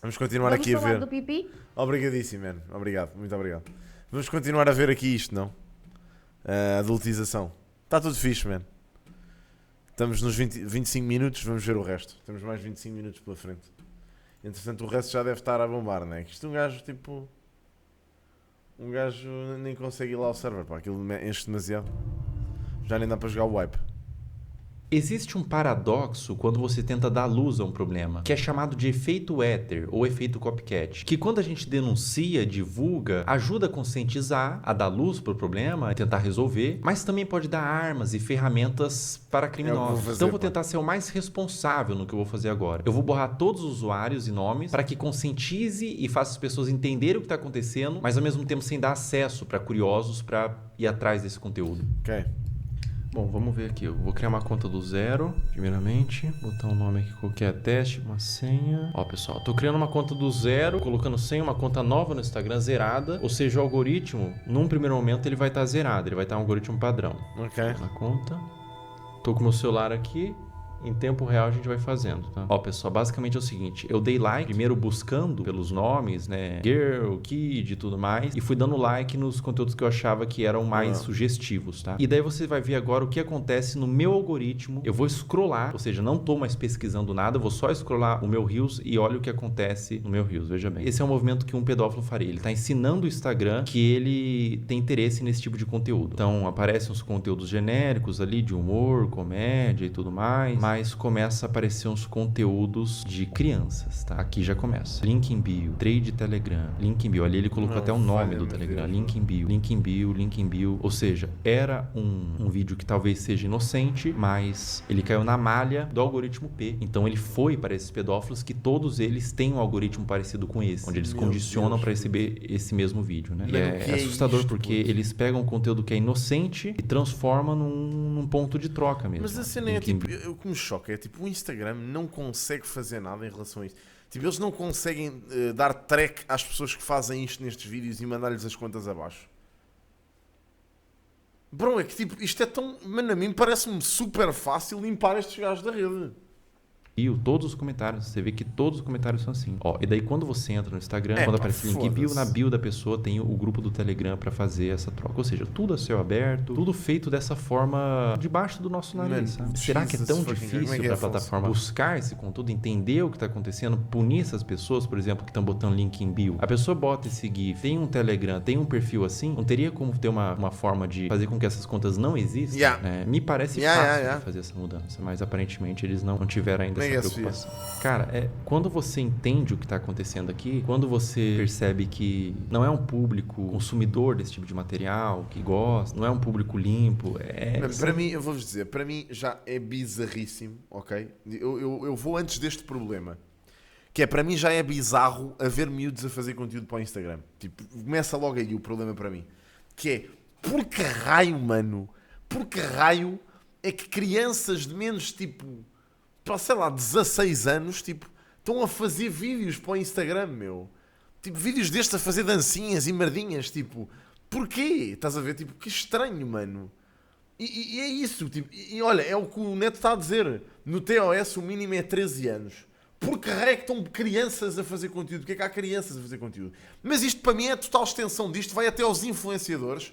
Vamos continuar Vamos aqui a falar ver. do pipi? Obrigadíssimo, mano. Obrigado, muito obrigado. Vamos continuar a ver aqui isto, não? A adultização. Está tudo fixe, mano. Estamos nos 25 minutos, vamos ver o resto. Temos mais 25 minutos pela frente. Entretanto, o resto já deve estar a bombar, não é? Que isto um gajo, tipo... Um gajo nem consegue ir lá ao server, pá. Aquilo enche demasiado. Já nem dá para jogar o wipe. Existe um paradoxo quando você tenta dar luz a um problema, que é chamado de efeito éter ou efeito copycat, que quando a gente denuncia, divulga, ajuda a conscientizar, a dar luz para o problema, a tentar resolver, mas também pode dar armas e ferramentas para criminosos. Então eu vou tentar ser o mais responsável no que eu vou fazer agora. Eu vou borrar todos os usuários e nomes para que conscientize e faça as pessoas entenderem o que está acontecendo, mas ao mesmo tempo sem dar acesso para curiosos para ir atrás desse conteúdo. Ok. Bom, vamos ver aqui. Eu vou criar uma conta do zero, primeiramente. Botar um nome aqui qualquer, teste, uma senha. Ó, pessoal, tô criando uma conta do zero, colocando senha, uma conta nova no Instagram, zerada. Ou seja, o algoritmo, num primeiro momento, ele vai estar zerado. Ele vai estar um algoritmo padrão. Ok. Na conta. Tô com o meu celular aqui. Em tempo real a gente vai fazendo, tá? Ó, pessoal, basicamente é o seguinte. Eu dei like, primeiro buscando pelos nomes, né? Girl, Kid e tudo mais. E fui dando like nos conteúdos que eu achava que eram mais sugestivos, tá? E daí você vai ver agora o que acontece no meu algoritmo. Eu vou scrollar, ou seja, não tô mais pesquisando nada. Eu vou só scrollar o meu Reels e olha o que acontece no meu Reels, veja bem. Esse é um movimento que um pedófilo faria. Ele tá ensinando o Instagram que ele tem interesse nesse tipo de conteúdo. Então, aparecem os conteúdos genéricos ali de humor, comédia e tudo mais. Mas começa a aparecer uns conteúdos de crianças, tá? Aqui já começa. Link em bio, trade Telegram, link em bio. Ali ele colocou até o nome do Telegram. Link em bio, link em bio, link em bio. Ou seja, era um vídeo que talvez seja inocente, mas ele caiu na malha do algoritmo P. Então ele foi para esses pedófilos que todos eles têm um algoritmo parecido com esse, onde eles condicionam para receber esse mesmo vídeo, né? E é assustador porque eles pegam um conteúdo que é inocente e transformam num ponto de troca mesmo. Mas a cena é tipo, o que me choca é tipo, o Instagram não consegue fazer nada em relação a isto. Tipo, eles não conseguem dar track às pessoas que fazem isto nestes vídeos e mandar-lhes as contas abaixo. Bro, é que tipo, isto é tão... Mano, a mim parece-me super fácil limpar estes gajos da rede. Todos os comentários, você vê que todos os comentários são assim. Ó, e daí quando você entra no Instagram, quando aparece link bio, na bio da pessoa tem o grupo do Telegram pra fazer essa troca. Ou seja, tudo a céu aberto, tudo feito dessa forma debaixo do nosso nariz, sabe? Será que é tão difícil pra plataforma buscar esse conteúdo, entender o que tá acontecendo, punir essas pessoas, por exemplo, que estão botando link em bio? A pessoa bota esse GIF, tem um Telegram, tem um perfil assim, não teria como ter uma forma de fazer com que essas contas não existam? Né? Me parece fácil de fazer essa mudança, mas aparentemente eles não tiveram ainda essa preocupação. Cara, quando você entende o que está acontecendo aqui, quando você percebe que não é um público consumidor desse tipo de material, que gosta, não é um público limpo, Para mim, eu vou-vos dizer, para mim já é bizarríssimo, ok? Eu vou antes deste problema, que é, para mim já é bizarro haver miúdos a fazer conteúdo para o Instagram. Tipo, começa logo aí o problema para mim, que é, por que raio, mano, por que raio é que crianças de menos, tipo... sei lá, 16 anos, tipo, estão a fazer vídeos para o Instagram, meu. Tipo, vídeos destes a fazer dancinhas e merdinhas, tipo, porquê? Estás a ver? Tipo, que estranho, mano. E é isso, tipo, e olha, é o que o Neto está a dizer. No TOS o mínimo é 13 anos. Por que raio é que estão crianças a fazer conteúdo? Porque é que há crianças a fazer conteúdo? Mas isto para mim é a total extensão disto, vai até aos influenciadores,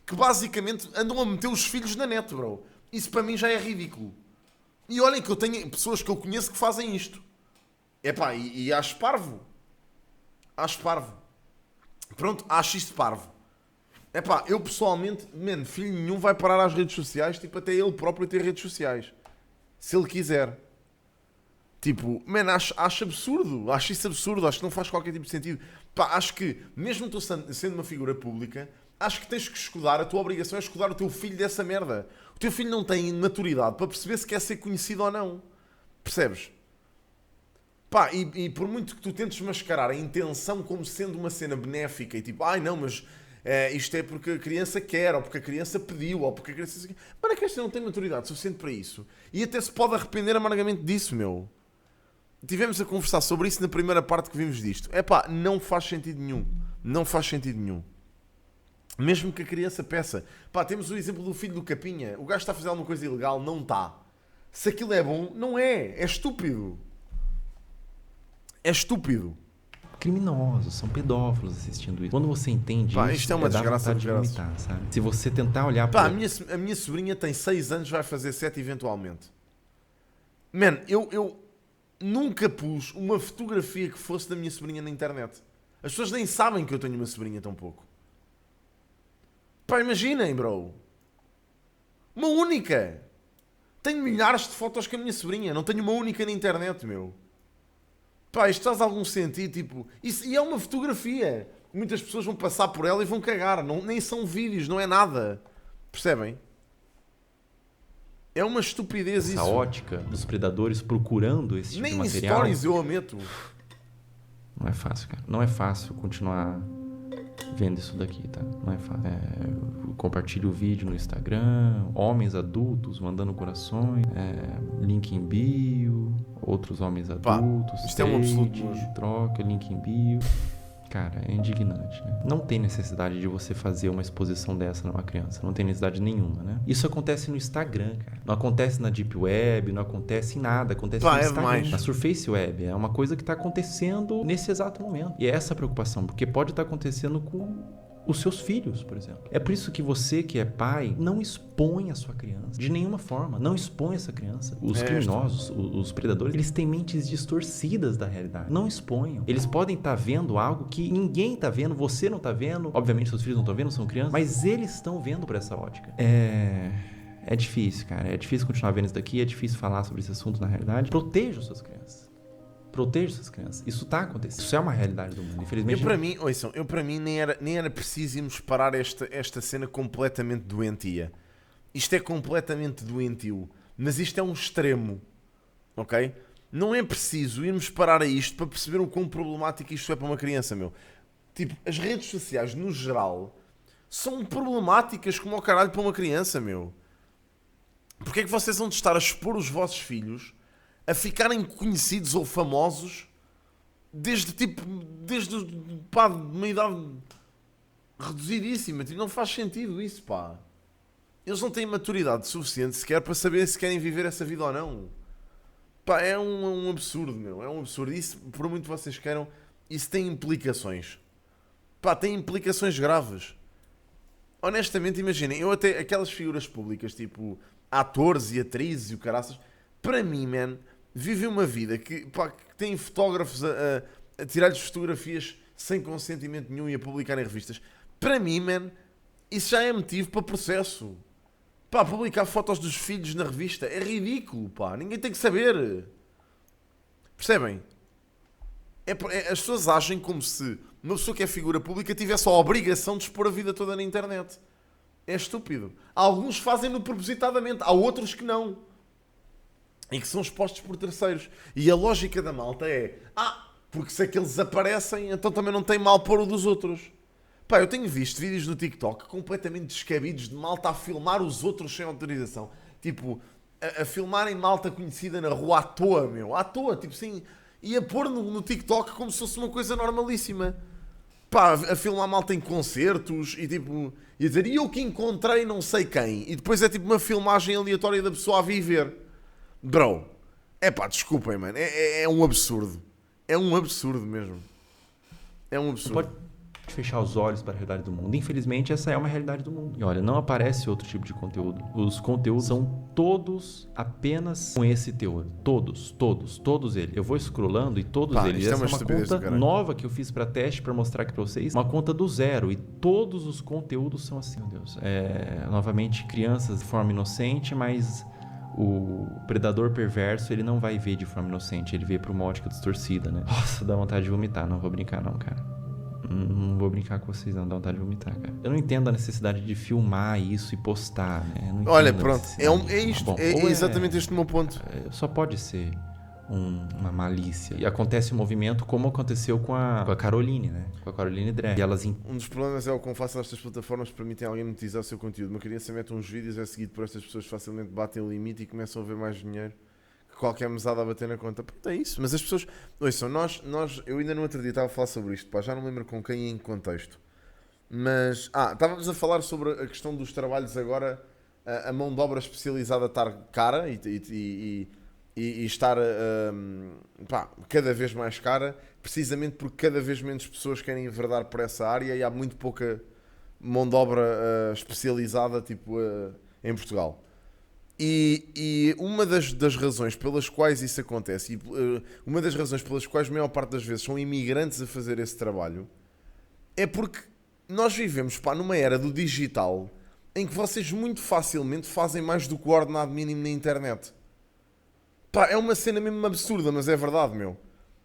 que basicamente andam a meter os filhos na net, bro. Isso para mim já é ridículo. E olhem que eu tenho pessoas que eu conheço que fazem isto. Epá, e acho parvo. Acho parvo. Pronto, acho isto parvo. Epá, eu pessoalmente, mano, filho nenhum vai parar às redes sociais, tipo, até ele próprio ter redes sociais. Se ele quiser. Tipo, mano, acho absurdo. Acho isso absurdo. Acho que não faz qualquer tipo de sentido. Pá, acho que, mesmo tu sendo uma figura pública, acho que tens que escudar, a tua obrigação é escudar o teu filho dessa merda. O teu filho não tem maturidade para perceber se quer ser conhecido ou não. Percebes? Pá, e por muito que tu tentes mascarar a intenção como sendo uma cena benéfica e tipo, ai não, mas isto é porque a criança quer, ou porque a criança pediu, ou porque a criança... Mano, a criança não tem maturidade suficiente para isso. E até se pode arrepender amargamente disso, meu. Tivemos a conversar sobre isso na primeira parte que vimos disto. Epá, não faz sentido nenhum. Não faz sentido nenhum. Mesmo que a criança peça. Pá, temos o exemplo do filho do Capinha. O gajo está a fazer alguma coisa ilegal, não está. Se aquilo é bom, não é. É estúpido. É estúpido. criminosos, são pedófilos assistindo isso. Quando você entende Pá, isso, isto é uma dá desgraça vontade de vomitar, sabe? Se você tentar olhar Pá, para... a minha sobrinha tem 6 anos, vai fazer 7 eventualmente. Man, eu nunca pus uma fotografia que fosse da minha sobrinha na internet. As pessoas nem sabem que eu tenho uma sobrinha tão pouco. Pá, imaginem, bro. Uma única. Tenho milhares de fotos com a minha sobrinha. Não tenho uma única na internet, meu. Pá, isto faz algum sentido, tipo... e é uma fotografia. Muitas pessoas vão passar por ela e vão cagar. Não, nem são vídeos, não é nada. Percebem? É uma estupidez essa isso. ótica dos predadores procurando esse tipo Nem de em material. stories eu a meto. Não é fácil, cara. Não é fácil continuar vendo isso daqui, tá? Não é fácil. Eu compartilho o vídeo no Instagram, homens adultos mandando corações, link em bio, outros homens adultos. Isto é um absoluto nojo. Troca, link em bio. Cara, é indignante, né? Não tem necessidade de você fazer uma exposição dessa numa criança. Não tem necessidade nenhuma, né? Isso acontece no Instagram, cara. Não acontece na Deep Web, não acontece em nada. Acontece no Instagram. Demais. Na Surface Web. É uma coisa que está acontecendo nesse exato momento. E é essa a preocupação, porque pode estar acontecendo com os seus filhos, por exemplo. É por isso que você, que é pai, não expõe a sua criança. De nenhuma forma. Não expõe essa criança. Os criminosos, os predadores, eles têm mentes distorcidas da realidade. Não exponham. Eles podem estar vendo algo que ninguém está vendo, você não está vendo. Obviamente, seus filhos não estão vendo, são crianças. Mas eles estão vendo por essa ótica. É difícil, cara. É difícil continuar vendo isso daqui. É difícil falar sobre esse assunto na realidade. Proteja as suas crianças. Proteja essas crianças. Isso está acontecendo. Isso é uma realidade do mundo. Infelizmente. Eu para mim nem era preciso irmos parar esta cena completamente doentia. Isto é completamente doentio. Mas isto é um extremo. Ok? Não é preciso irmos parar a isto para perceber o quão problemático isto é para uma criança, meu. Tipo, as redes sociais, no geral, são problemáticas como o caralho para uma criança, meu. Porque é que vocês vão estar a expor os vossos filhos a ficarem conhecidos ou famosos desde pá, uma idade reduzidíssima? Tipo, não faz sentido isso, pá. Eles não têm maturidade suficiente sequer para saber se querem viver essa vida ou não. Pá, é um absurdo, meu. É um absurdo. Isso, por muito que vocês queiram, isso tem implicações. Pá, tem implicações graves. Honestamente, imaginem, eu até, aquelas figuras públicas, tipo atores e atrizes e o caraças, para mim, man, vivem uma vida que tem fotógrafos a tirar-lhes fotografias sem consentimento nenhum e a publicar em revistas. Para mim, man, isso já é motivo para processo. Pá, publicar fotos dos filhos na revista é ridículo, pá. Ninguém tem que saber. Percebem? As pessoas agem como se uma pessoa que é figura pública tivesse a obrigação de expor a vida toda na internet. É estúpido. Alguns fazem-no propositadamente, há outros que não. E que são expostos por terceiros. E a lógica da malta é: porque se aqueles aparecem, então também não tem mal pôr o dos outros. Pá, eu tenho visto vídeos no TikTok completamente descabidos de malta a filmar os outros sem autorização. Tipo, a filmarem malta conhecida na rua à toa, meu. À toa, tipo assim. E a pôr no TikTok como se fosse uma coisa normalíssima. Pá, a filmar malta em concertos e tipo... E a dizer, e eu que encontrei não sei quem. E depois é tipo uma filmagem aleatória da pessoa a viver. Bro, desculpem, mano. É um absurdo. É um absurdo mesmo. É um absurdo. Pode fechar os olhos para a realidade do mundo. Infelizmente, essa é uma realidade do mundo. E olha, não aparece outro tipo de conteúdo. Os conteúdos são todos apenas com esse teor. Todos eles. Eu vou scrollando e todos eles. Essa é uma conta nova que eu fiz para teste, para mostrar aqui para vocês. Uma conta do zero. E todos os conteúdos são assim, meu Deus. Novamente, crianças de forma inocente, mas... O predador perverso, ele não vai ver de forma inocente, ele vê por uma ótica distorcida, né? Nossa, dá vontade de vomitar, não vou brincar não, cara. Não vou brincar com vocês não, dá vontade de vomitar, cara. Eu não entendo a necessidade de filmar isso e postar, né? Olha, pronto, é isto, é exatamente este o meu ponto. Só pode ser uma malícia. E acontece um movimento como aconteceu com a Caroline, né? Com a Caroline Drag. Um dos problemas é o quão fácil estas plataformas permitem alguém monetizar o seu conteúdo. Uma criança mete uns vídeos, é seguido por estas pessoas, facilmente batem o limite e começam a ver mais dinheiro que qualquer mesada a bater na conta. Pronto, é isso. Mas as pessoas... Ouçam, eu ainda no outro dia estava a falar sobre isto, pá, já não me lembro com quem e em que contexto. Mas... estávamos a falar sobre a questão dos trabalhos agora, a mão de obra especializada estar cara e estar cada vez mais cara, precisamente porque cada vez menos pessoas querem enverdar por essa área e há muito pouca mão de obra especializada em Portugal. E uma das razões pelas quais isso acontece, e uma das razões pelas quais a maior parte das vezes são imigrantes a fazer esse trabalho, é porque nós vivemos numa era do digital em que vocês muito facilmente fazem mais do que o ordenado mínimo na internet. É uma cena mesmo absurda, mas é verdade, meu.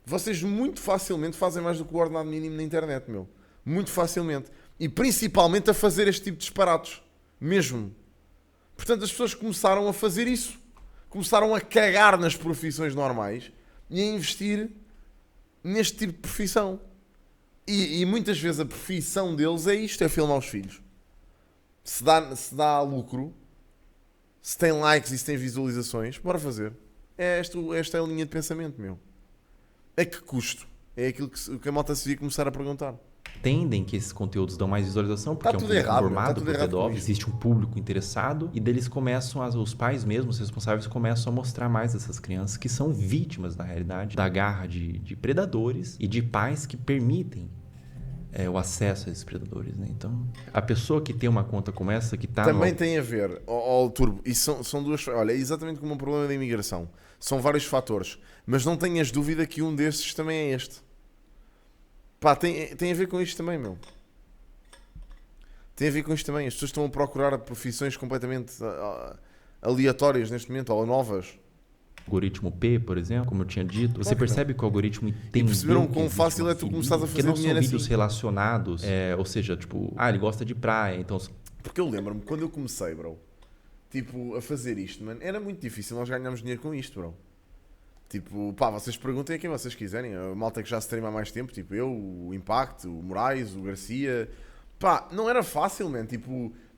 Vocês muito facilmente fazem mais do que o ordenado mínimo na internet, meu. Muito facilmente. E principalmente a fazer este tipo de disparates. Mesmo. Portanto, as pessoas começaram a fazer isso. Começaram a cagar nas profissões normais e a investir neste tipo de profissão. E muitas vezes a profissão deles é isto, é filmar os filhos. Se dá lucro, se tem likes e se tem visualizações, bora fazer. Esta é a linha de pensamento, meu. A que custo? É aquilo que a malta se devia começar a perguntar. Entendem que esses conteúdos dão mais visualização porque é um público formado por pedófilo, existe um público interessado e deles começam, os pais mesmos, os responsáveis, começam a mostrar mais essas crianças que são vítimas, na realidade, da garra de predadores e de pais que permitem o acesso a esses predadores, né? Então, a pessoa que tem uma conta como essa, que está... Também tem a ver, Turbo, e são duas... Olha, é exatamente como um problema da imigração. São vários fatores, mas não tenhas dúvida que um desses também é este. Tem a ver com isto também, meu. Tem a ver com isto também. As pessoas estão a procurar profissões completamente aleatórias neste momento, ou novas. Algoritmo P, por exemplo, como eu tinha dito, você percebe que o algoritmo entendeu... E perceberam quão fácil é tu começares a fazer dinheiro assim. Porque não são vídeos relacionados, ou seja, tipo, ele gosta de praia, então... Porque eu lembro-me, quando eu comecei, bro, a fazer isto, mano, era muito difícil nós ganharmos dinheiro com isto, bro. Vocês perguntem a quem vocês quiserem. A malta que já se streama há mais tempo, eu, o Impact, o Moraes, o Garcia. Não era fácil, man.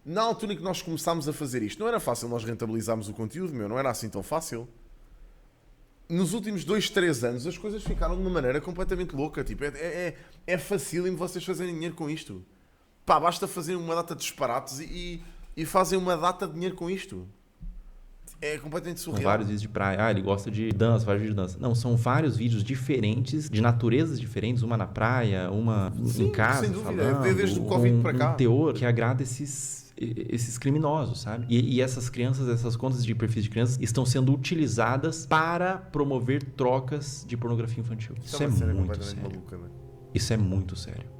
Na altura em que nós começámos a fazer isto, não era fácil nós rentabilizarmos o conteúdo, meu. Não era assim tão fácil. Nos últimos 2, 3 anos, as coisas ficaram de uma maneira completamente louca. É facílimo vocês fazerem dinheiro com isto. Basta fazerem uma data de disparates e fazem uma data de dinheiro com isto. É completamente surreal. São vários vídeos de praia. Ele gosta de dança, vários vídeos de dança. Não, são vários vídeos diferentes, de naturezas diferentes, uma na praia, uma em casa, sem dúvida. falando, Desde o Covid para cá. Um teor que agrada esses criminosos, sabe? E essas crianças, essas contas de perfis de crianças estão sendo utilizadas para promover trocas de pornografia infantil. Isso é muito sério. Maluca, né? Isso é muito sério.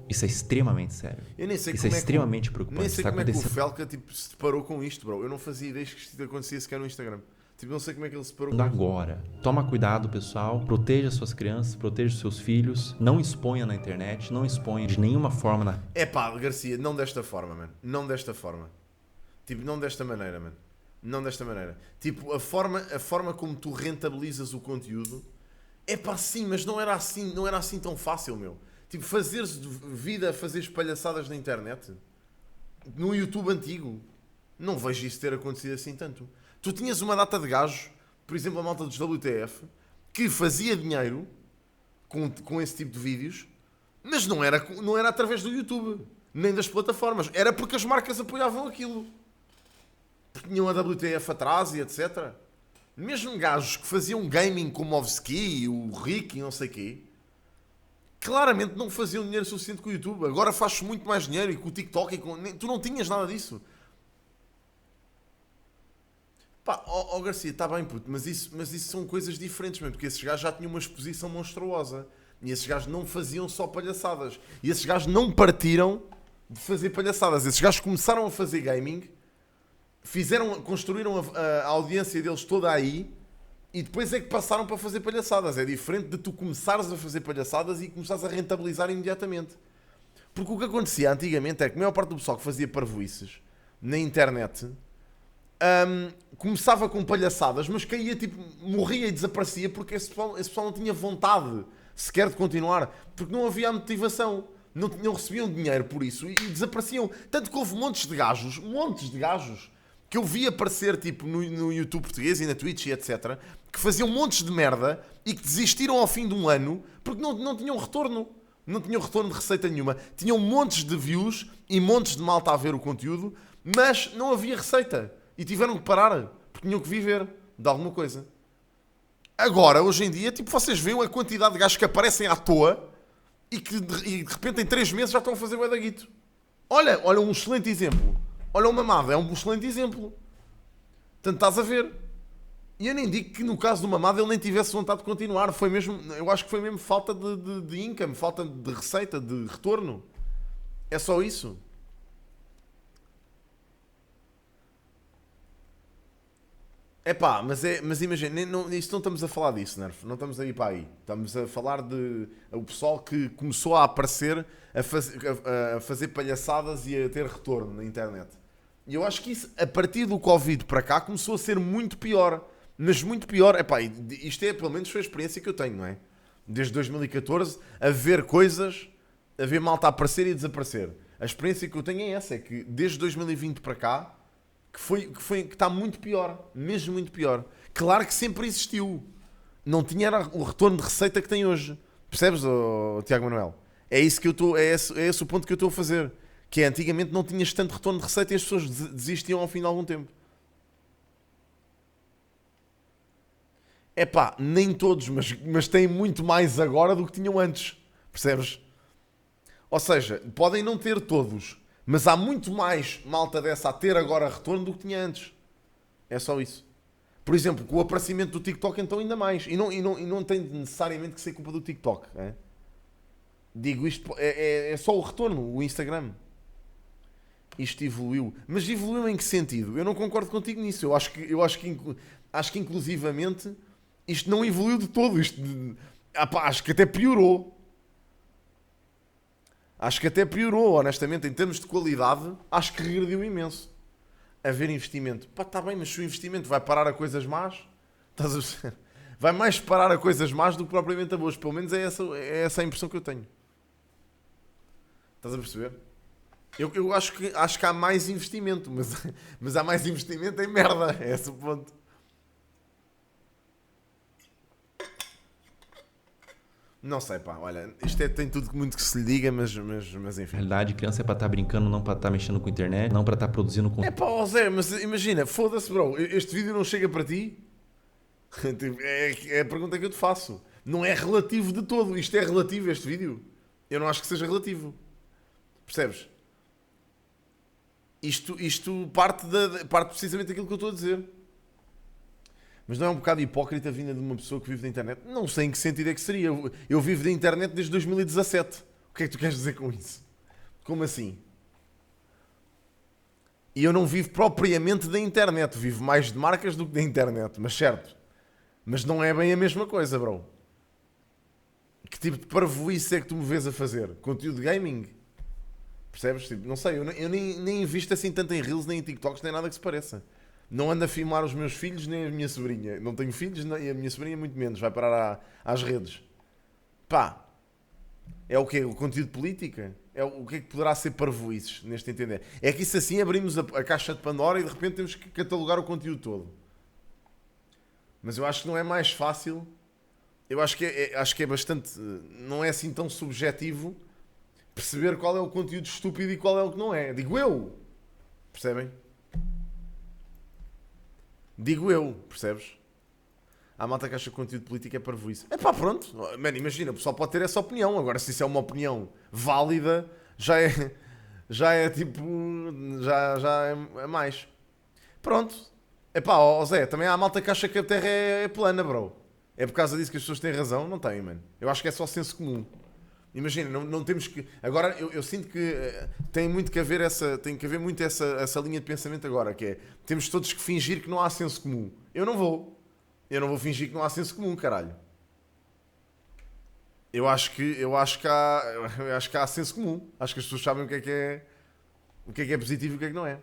Isso é extremamente sério. Eu nem sei isso é extremamente preocupante. Nem sei como é que o Felca se deparou com isto, bro. Eu não fazia ideia que isto acontecia sequer no Instagram. Não sei como é que ele se deparou com isto. Agora, toma cuidado, pessoal. Proteja suas crianças, proteja os seus filhos. Não exponha na internet, não exponha de nenhuma forma. Garcia, não desta forma, mano. Não desta forma. Não desta maneira, mano. Não desta maneira. A forma como tu rentabilizas o conteúdo sim, mas não era assim tão fácil, meu. Fazeres vida a fazer palhaçadas na internet, no YouTube antigo, não vejo isso ter acontecido assim tanto. Tu tinhas uma data de gajos, por exemplo, a malta dos WTF, que fazia dinheiro com esse tipo de vídeos, mas não era através do YouTube, nem das plataformas. Era porque as marcas apoiavam aquilo. Porque tinham a WTF atrás e etc. Mesmo gajos que faziam gaming como o Ovski, o Rick e não sei o quê, claramente não faziam dinheiro suficiente com o YouTube. Agora faz muito mais dinheiro e com o TikTok. Tu não tinhas nada disso. Garcia, está bem, puto, mas isso são coisas diferentes mesmo, porque esses gajos já tinham uma exposição monstruosa. E esses gajos não faziam só palhaçadas. E esses gajos não partiram de fazer palhaçadas. Esses gajos começaram a fazer gaming, construíram a audiência deles toda aí, e depois é que passaram para fazer palhaçadas. É diferente de tu começares a fazer palhaçadas e começares a rentabilizar imediatamente. Porque o que acontecia antigamente é que a maior parte do pessoal que fazia parvoices na internet começava com palhaçadas, mas caía, morria e desaparecia porque esse pessoal não tinha vontade sequer de continuar, porque não havia motivação. Não recebiam dinheiro por isso e desapareciam. Tanto que houve montes de gajos, que eu vi aparecer no YouTube português e na Twitch e etc, que faziam montes de merda e que desistiram ao fim de um ano porque não tinham retorno. Não tinham retorno de receita nenhuma. Tinham montes de views e montes de malta a ver o conteúdo, mas não havia receita. E tiveram que parar, porque tinham que viver de alguma coisa. Agora, hoje em dia, tipo, vocês veem a quantidade de gajos que aparecem à toa e que de repente em 3 meses já estão a fazer bué da guito. Olha um excelente exemplo. Olha o Mamado, é um excelente exemplo. Portanto, estás a ver. E eu nem digo que no caso do Mamado ele nem tivesse vontade de continuar. Foi mesmo, eu acho que foi mesmo falta de income, falta de receita, de retorno. É só isso. Epá, mas imagina, isto não estamos a falar disso, Nerf. Não estamos a ir para aí. Estamos a falar de o pessoal que começou a aparecer, a fazer palhaçadas e a ter retorno na internet. E eu acho que isso, a partir do Covid para cá, começou a ser muito pior. Mas muito pior. Epá, isto é, pelo menos, foi a experiência que eu tenho, não é? Desde 2014, a ver coisas, a ver malta aparecer e desaparecer. A experiência que eu tenho é essa, é que desde 2020 para cá, que está muito pior, mesmo muito pior. Claro que sempre existiu. Não tinha o retorno de receita que tem hoje. Percebes, Tiago Manuel? É isso que eu estou, é esse o ponto que eu estou a fazer. Que é, antigamente não tinhas tanto retorno de receita e as pessoas desistiam ao fim de algum tempo. É pá, nem todos, mas têm muito mais agora do que tinham antes. Percebes? Ou seja, podem não ter todos, mas há muito mais malta dessa a ter agora retorno do que tinha antes. É só isso. Por exemplo, com o aparecimento do TikTok, então ainda mais. E não tem necessariamente que ser culpa do TikTok. É? Digo isto, é só o retorno, o Instagram. Isto evoluiu. Mas evoluiu em que sentido? Eu não concordo contigo nisso. Eu acho que inclusivamente isto não evoluiu de todo. Acho que até piorou. Acho que até piorou, honestamente, em termos de qualidade, acho que regrediu imenso. Haver investimento. Pá, está bem, mas se o investimento vai parar a coisas más, estás a perceber? Vai mais parar a coisas más do que propriamente a boas. Pelo menos é essa a impressão que eu tenho. Estás a perceber? Eu acho que há mais investimento, mas há mais investimento em merda. É esse o ponto. Não sei, pá, olha, isto tem tudo muito que se lhe diga, mas Na enfim. realidade, criança é pra estar brincando, não pra estar mexendo com a internet, não pra estar produzindo É conteúdo. pá, ó Zé, mas imagina, foda-se, bro, este vídeo não chega para ti? Tipo, é a pergunta que eu te faço. Não é relativo de todo, isto é relativo, este vídeo? Eu não acho que seja relativo. Percebes? Isto parte precisamente daquilo que eu estou a dizer. Mas não é um bocado hipócrita vinda de uma pessoa que vive da internet? Não sei em que sentido é que seria. Eu vivo da internet desde 2017. O que é que tu queres dizer com isso? Como assim? E eu não vivo propriamente da internet. Vivo mais de marcas do que da internet. Mas certo. Mas não é bem a mesma coisa, bro. Que tipo de parvoíce é que tu me vês a fazer? Conteúdo de gaming? Percebes? Tipo, não sei, eu nem invisto assim tanto em Reels, nem em TikToks, nem nada que se pareça. Não ando a filmar os meus filhos, nem a minha sobrinha. Não tenho filhos, e a minha sobrinha muito menos. Vai parar às redes. Pá, é o quê? O conteúdo de política? O que é que poderá ser parvoíces, neste entender? É que isso assim abrimos a caixa de Pandora e de repente temos que catalogar o conteúdo todo. Mas eu acho que não é mais fácil. Eu acho que é bastante... Não é assim tão subjetivo perceber qual é o conteúdo estúpido e qual é o que não é. Digo eu. Percebem? Digo eu. Percebes? Há malta que acha que o conteúdo político é parvoíce. É pá, pronto. Mano, imagina, o pessoal pode ter essa opinião. Agora, se isso é uma opinião válida, já é tipo... Já é mais. Pronto. É pá, ó Zé, também há malta que acha que a Terra é plana, bro. É por causa disso que as pessoas têm razão? Não têm, mano. Eu acho que é só senso comum. Imagina, não temos que... Agora, eu sinto que tem muito que haver tem que haver muito essa linha de pensamento agora, que é, temos todos que fingir que não há senso comum. Eu não vou fingir que não há senso comum, caralho. Eu acho que há senso comum. Acho que as pessoas sabem o que é positivo e o que é que não é.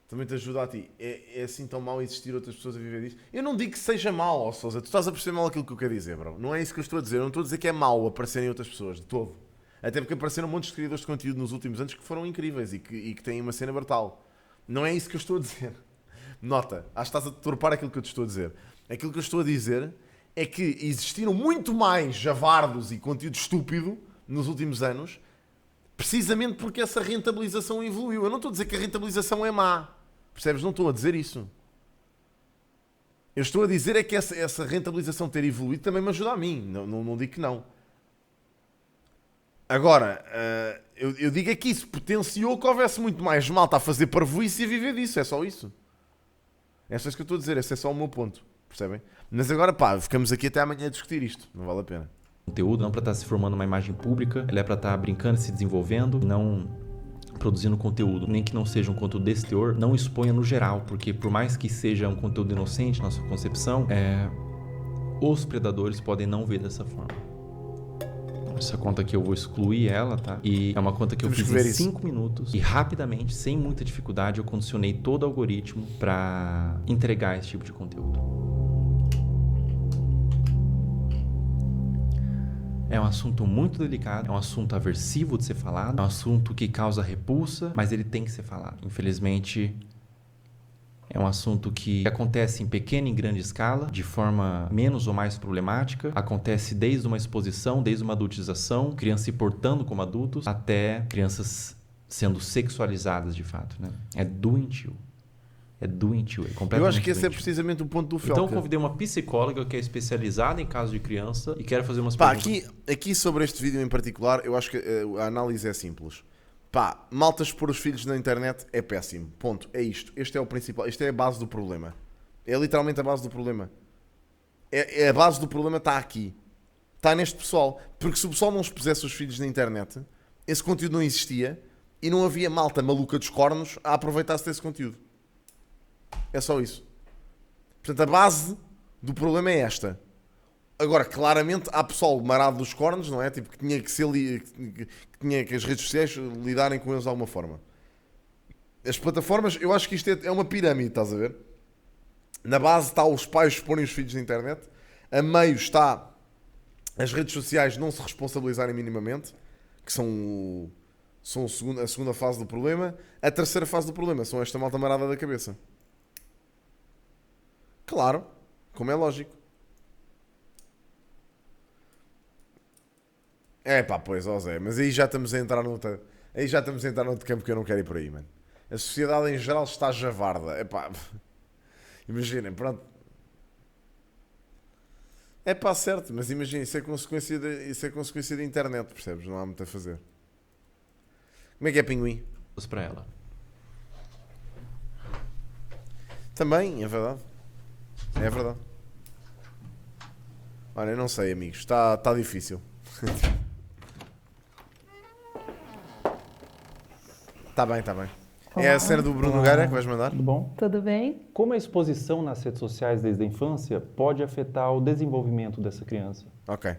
Também te ajuda a ti. É assim tão mau existir outras pessoas a viver disto? Eu não digo que seja mau, ó Sousa. Tu estás a perceber mal aquilo que eu quero dizer, bro. Não é isso que eu estou a dizer. Eu não estou a dizer que é mau aparecerem outras pessoas, de todo. Até porque apareceram montes de criadores de conteúdo nos últimos anos que foram incríveis e que têm uma cena brutal. Não é isso que eu estou a dizer. Nota, acho que estás a deturpar aquilo que eu te estou a dizer. Aquilo que eu estou a dizer é que existiram muito mais javardos e conteúdo estúpido nos últimos anos, precisamente porque essa rentabilização evoluiu. Eu não estou a dizer que a rentabilização é má. Percebes? Não estou a dizer isso. Eu estou a dizer é que essa rentabilização ter evoluído também me ajuda a mim. Não digo que não. Agora, eu digo é que isso potenciou que houvesse muito mais malta a fazer parvoíce e a viver disso. É só isso. É só isso que eu estou a dizer. Esse é só o meu ponto. Percebem? Mas agora, pá, ficamos aqui até amanhã a discutir isto. Não vale a pena. Conteúdo não para estar se formando uma imagem pública, ela é para estar brincando, se desenvolvendo, não produzindo conteúdo, nem que não seja um conteúdo desse teor, não exponha no geral, porque por mais que seja um conteúdo inocente na sua concepção, os predadores podem não ver dessa forma. Essa conta aqui eu vou excluir ela, tá? E é uma conta que eu fiz em 5 minutos e rapidamente, sem muita dificuldade, eu condicionei todo o algoritmo para entregar esse tipo de conteúdo. É um assunto muito delicado, é um assunto aversivo de ser falado, é um assunto que causa repulsa, mas ele tem que ser falado. Infelizmente, é um assunto que acontece em pequena e grande escala, de forma menos ou mais problemática. Acontece desde uma exposição, desde uma adultização, crianças se portando como adultos, até crianças sendo sexualizadas de fato, né? É doentio. É doentio, é completamente Eu acho que esse doentio. é precisamente o ponto do Felker. Então eu convidei uma psicóloga que é especializada em casos de criança e quero fazer umas Pá, perguntas. aqui sobre este vídeo em particular, eu acho que a análise é simples. Pá, malta expor os filhos na internet é péssimo. Ponto. É isto. Este é o principal. Isto é a base do problema. É literalmente a base do problema. A base do problema está aqui. Está neste pessoal. Porque se o pessoal não expusesse os filhos na internet, esse conteúdo não existia e não havia malta maluca dos cornos a aproveitar-se desse conteúdo. É só isso. Portanto, a base do problema é esta. Agora, claramente, há pessoal marado dos cornos, não é? Tipo, que tinha que ser que tinha que as redes sociais lidarem com eles de alguma forma. As plataformas, eu acho que isto é uma pirâmide, estás a ver? Na base está os pais exporem os filhos na internet. A meio está as redes sociais não se responsabilizarem minimamente, que são a segunda fase do problema. A terceira fase do problema são esta malta marada da cabeça. Claro, como é lógico. É pá, pois, ó Zé, mas aí já estamos a entrar noutro campo que eu não quero ir por aí, mano. A sociedade em geral está javarda. É pá, imaginem, pronto. É pá, certo, mas imaginem, isso é consequência da internet, percebes? Não há muito a fazer. Como é que é, Pinguim? Para ela. Também, é verdade. É verdade. Olha, eu não sei, amigos. Está difícil. Está bem, está bem. Olá. É a cena do Bruno Nogueira que vais mandar? Tudo bom? Tudo bem? Como a exposição nas redes sociais desde a infância pode afetar o desenvolvimento dessa criança? Ok.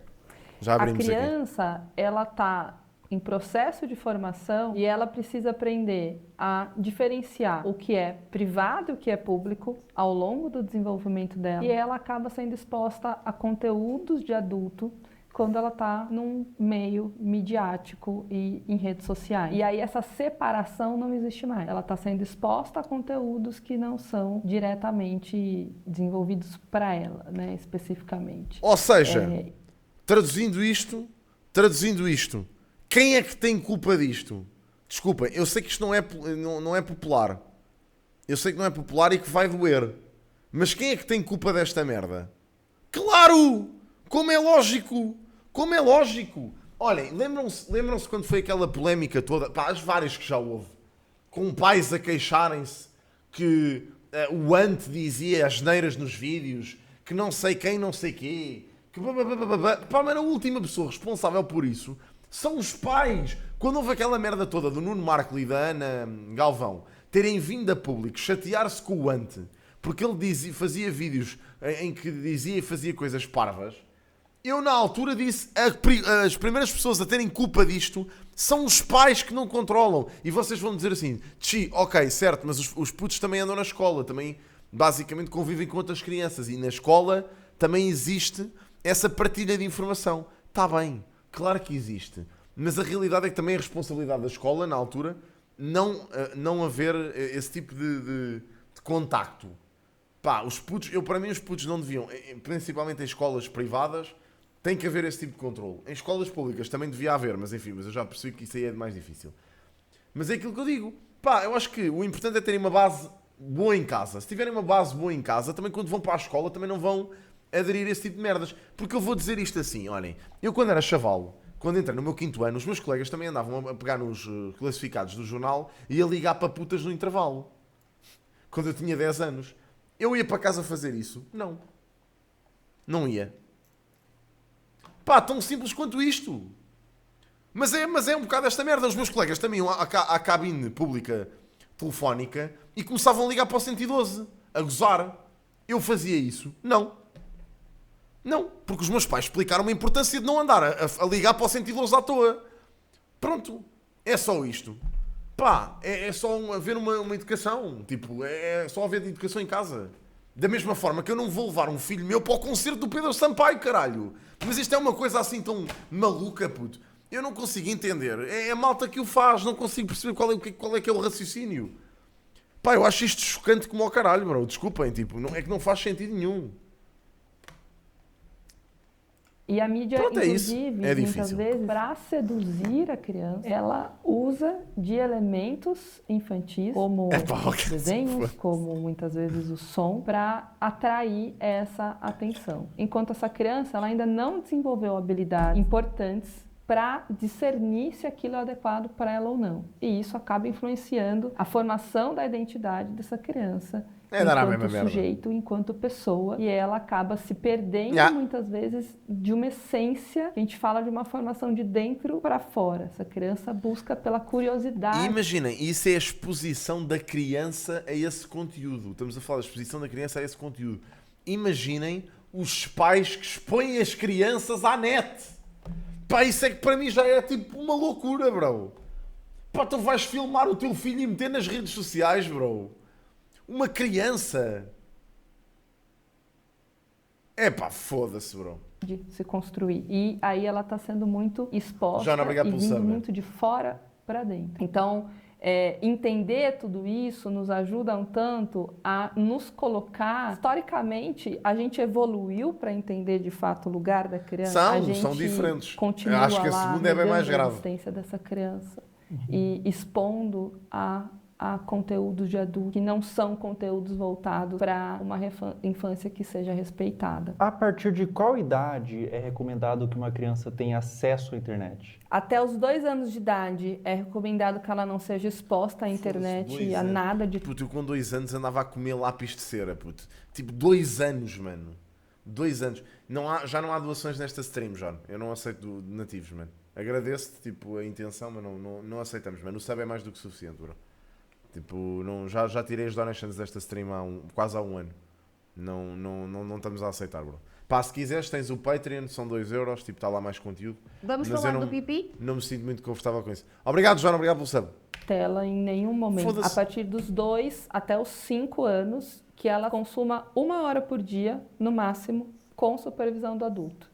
Já A abrimos aqui. criança, ela está em processo de formação e ela precisa aprender a diferenciar o que é privado e o que é público ao longo do desenvolvimento dela. E ela acaba sendo exposta a conteúdos de adulto quando ela está num meio midiático e em redes sociais. E aí essa separação não existe mais. Ela está sendo exposta a conteúdos que não são diretamente desenvolvidos para ela, né, especificamente. Ou seja, traduzindo isto, quem é que tem culpa disto? Desculpem, eu sei que isto não é popular. Eu sei que não é popular e que vai doer. Mas quem é que tem culpa desta merda? Claro! Como é lógico! Como é lógico! Olhem, lembram-se quando foi aquela polémica toda? Pá, as várias que já houve. Com pais a queixarem-se que o Ant dizia asneiras nos vídeos, que não sei quem, não sei quê. Que pá, mas a última pessoa responsável por isso são os pais. Quando houve aquela merda toda do Nuno Marco e da Ana Galvão terem vindo a público chatear-se com o Ant, porque ele fazia vídeos em que dizia e fazia coisas parvas, eu na altura disse, as primeiras pessoas a terem culpa disto são os pais que não controlam. E vocês vão dizer assim, ok, certo, mas os putos também andam na escola, também basicamente convivem com outras crianças e na escola também existe essa partilha de informação. Está bem, claro que existe. Mas a realidade é que também é responsabilidade da escola, na altura, não haver esse tipo de contacto. Pá, para mim os putos não deviam, principalmente em escolas privadas, tem que haver esse tipo de controle. Em escolas públicas também devia haver, mas enfim, mas eu já percebi que isso aí é mais difícil. Mas é aquilo que eu digo. Pá, eu acho que o importante é terem uma base boa em casa, se tiverem uma base boa em casa, também quando vão para a escola também não vão aderir a esse tipo de merdas. Porque eu vou dizer isto assim, olhem, eu quando era chaval, quando entrei no meu 5º ano, os meus colegas também andavam a pegar nos classificados do jornal e a ligar para putas no intervalo. Quando eu tinha 10 anos. Eu ia para casa fazer isso? Não. Não ia. Pá, tão simples quanto isto. Mas é um bocado esta merda. Os meus colegas também iam à cabine pública telefónica e começavam a ligar para o 112, a gozar. Eu fazia isso? Não. Não, porque os meus pais explicaram a importância de não andar a ligar para o 112 à toa. Pronto, é só isto. Pá, é só haver uma educação. Tipo, é só haver educação em casa. Da mesma forma que eu não vou levar um filho meu para o concerto do Pedro Sampaio, caralho. Mas isto é uma coisa assim tão maluca, puto. Eu não consigo entender. É a malta que o faz. Não consigo perceber qual é que é o raciocínio. Pá, eu acho isto chocante como ao caralho, bro. Desculpem, tipo, é que não faz sentido nenhum. E a mídia, Pronto, inclusive, é muitas difícil. vezes, para seduzir a criança, ela usa de elementos infantis, como os desenhos, como muitas vezes o som, para atrair essa atenção. Enquanto essa criança ela ainda não desenvolveu habilidades importantes para discernir se aquilo é adequado para ela ou não. E isso acaba influenciando a formação da identidade dessa criança. Enquanto sujeito, enquanto pessoa, e ela acaba se perdendo muitas vezes de uma essência. A gente fala de uma formação de dentro para fora. Essa criança busca pela curiosidade. E imaginem, isso é a exposição da criança a esse conteúdo. Estamos a falar da exposição da criança a esse conteúdo. Imaginem os pais que expõem as crianças à net. Pá, isso é que para mim já é tipo uma loucura, bro. Pá, tu vais filmar o teu filho e meter nas redes sociais, bro. Uma criança. É pá, foda-se, bro. De se construir. E aí ela está sendo muito exposta e vindo muito de fora para dentro. Então, entender tudo isso nos ajuda um tanto a nos colocar... Historicamente, a gente evoluiu para entender de fato o lugar da criança. São diferentes. Continua Eu acho que a segunda é bem mais grave. A existência dessa criança. E expondo a conteúdos de adulto que não são conteúdos voltados para uma infância que seja respeitada. A partir de qual idade é recomendado que uma criança tenha acesso à internet? Até os 2 anos de idade é recomendado que ela não seja exposta à internet e a nada de... Puto, eu com 2 anos andava a comer lápis de cera, puto. Tipo, 2 anos, mano. 2 anos. Já não há doações nesta stream, John. Eu não aceito nativos, mano. Agradeço-te, tipo, a intenção, mas não aceitamos, mano. O sub é mais do que suficiente, bro. Tipo, já tirei as donations desta stream quase há um ano. Não estamos a aceitar, bro. Pá, se quiseres, tens o Patreon, são 2€, tipo, está lá mais conteúdo. Vamos falar do pipi? Não me sinto muito confortável com isso. Obrigado, João, obrigado pelo sub. Tela em nenhum momento. A partir dos 2 até os 5 anos, que ela consuma 1 hora por dia, no máximo, com supervisão do adulto.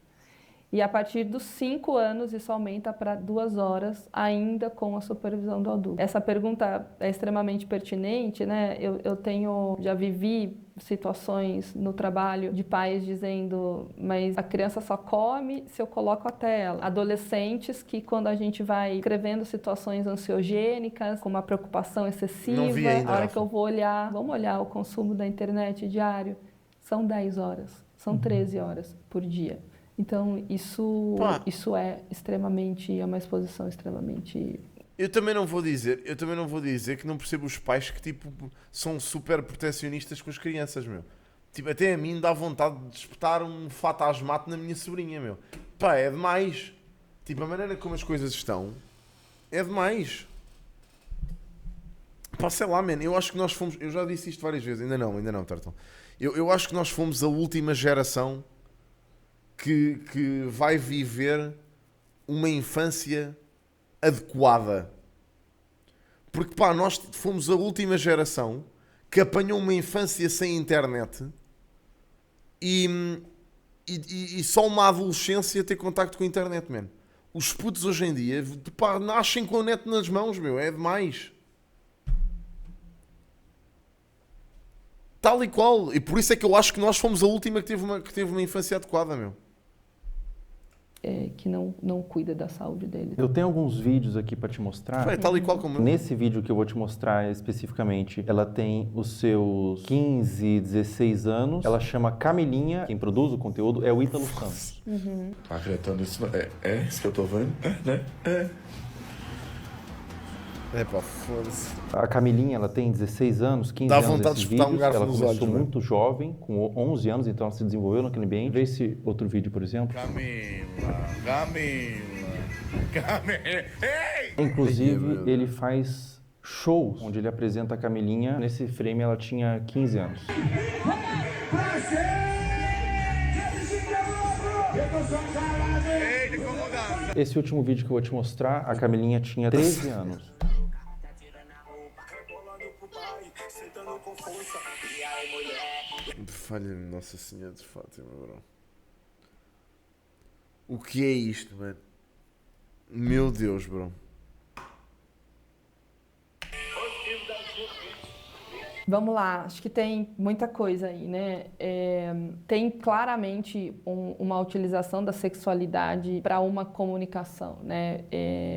E a partir dos 5 anos, isso aumenta para 2 horas, ainda com a supervisão do adulto. Essa pergunta é extremamente pertinente, né? Já vivi situações no trabalho de pais dizendo, mas a criança só come se eu coloco a tela. Adolescentes que, quando a gente vai escrevendo situações ansiogênicas, com uma preocupação excessiva, a hora que eu vou olhar, vamos olhar o consumo da internet diário, são 10 horas, são 13 horas por dia. Então, isso é uma exposição extremamente... Eu também não vou dizer que não percebo os pais que, tipo, são super protecionistas com as crianças, meu. Tipo, até a mim dá vontade de espetar um fato asmato na minha sobrinha, meu. Pá, é demais. Tipo, a maneira como as coisas estão é demais. Pá, sei lá, man, eu acho que nós fomos... Eu já disse isto várias vezes, ainda não, Turtle. Eu acho que nós fomos a última geração que vai viver uma infância adequada. Porque, pá, nós fomos a última geração que apanhou uma infância sem internet e só uma adolescência ter contacto com a internet, man. Os putos hoje em dia, pá, nascem com a net nas mãos, meu. É demais. Tal e qual. E por isso é que eu acho que nós fomos a última que teve uma infância adequada, meu. que não cuida da saúde dele. Eu tenho alguns vídeos aqui para te mostrar. É tal e qual como... Nesse vídeo que eu vou te mostrar especificamente, ela tem os seus 15, 16 anos. Ela chama Camilinha. Quem produz o conteúdo é o Ítalo Santos. Acreditando nisso, é isso que eu tô vendo, né? É pá, foda-se. A Camilinha, ela tem 16 anos, 15 Dá anos vontade nesses de espetar um vídeos. garfo Ela nos começou olhos, muito jovem, com 11 anos, então ela se desenvolveu naquele ambiente. Vê esse outro vídeo, por exemplo. Camila. Ei! Inclusive, ele faz shows onde ele apresenta a Camilinha. Nesse frame, ela tinha 15 anos. Esse último vídeo que eu vou te mostrar, a Camilinha tinha 13 anos. Falha-me Nossa Senhora de Fátima, bro. O que é isto, mano? Meu Deus, bro. Vamos lá, acho que tem muita coisa aí, né? Tem claramente uma utilização da sexualidade para uma comunicação, né?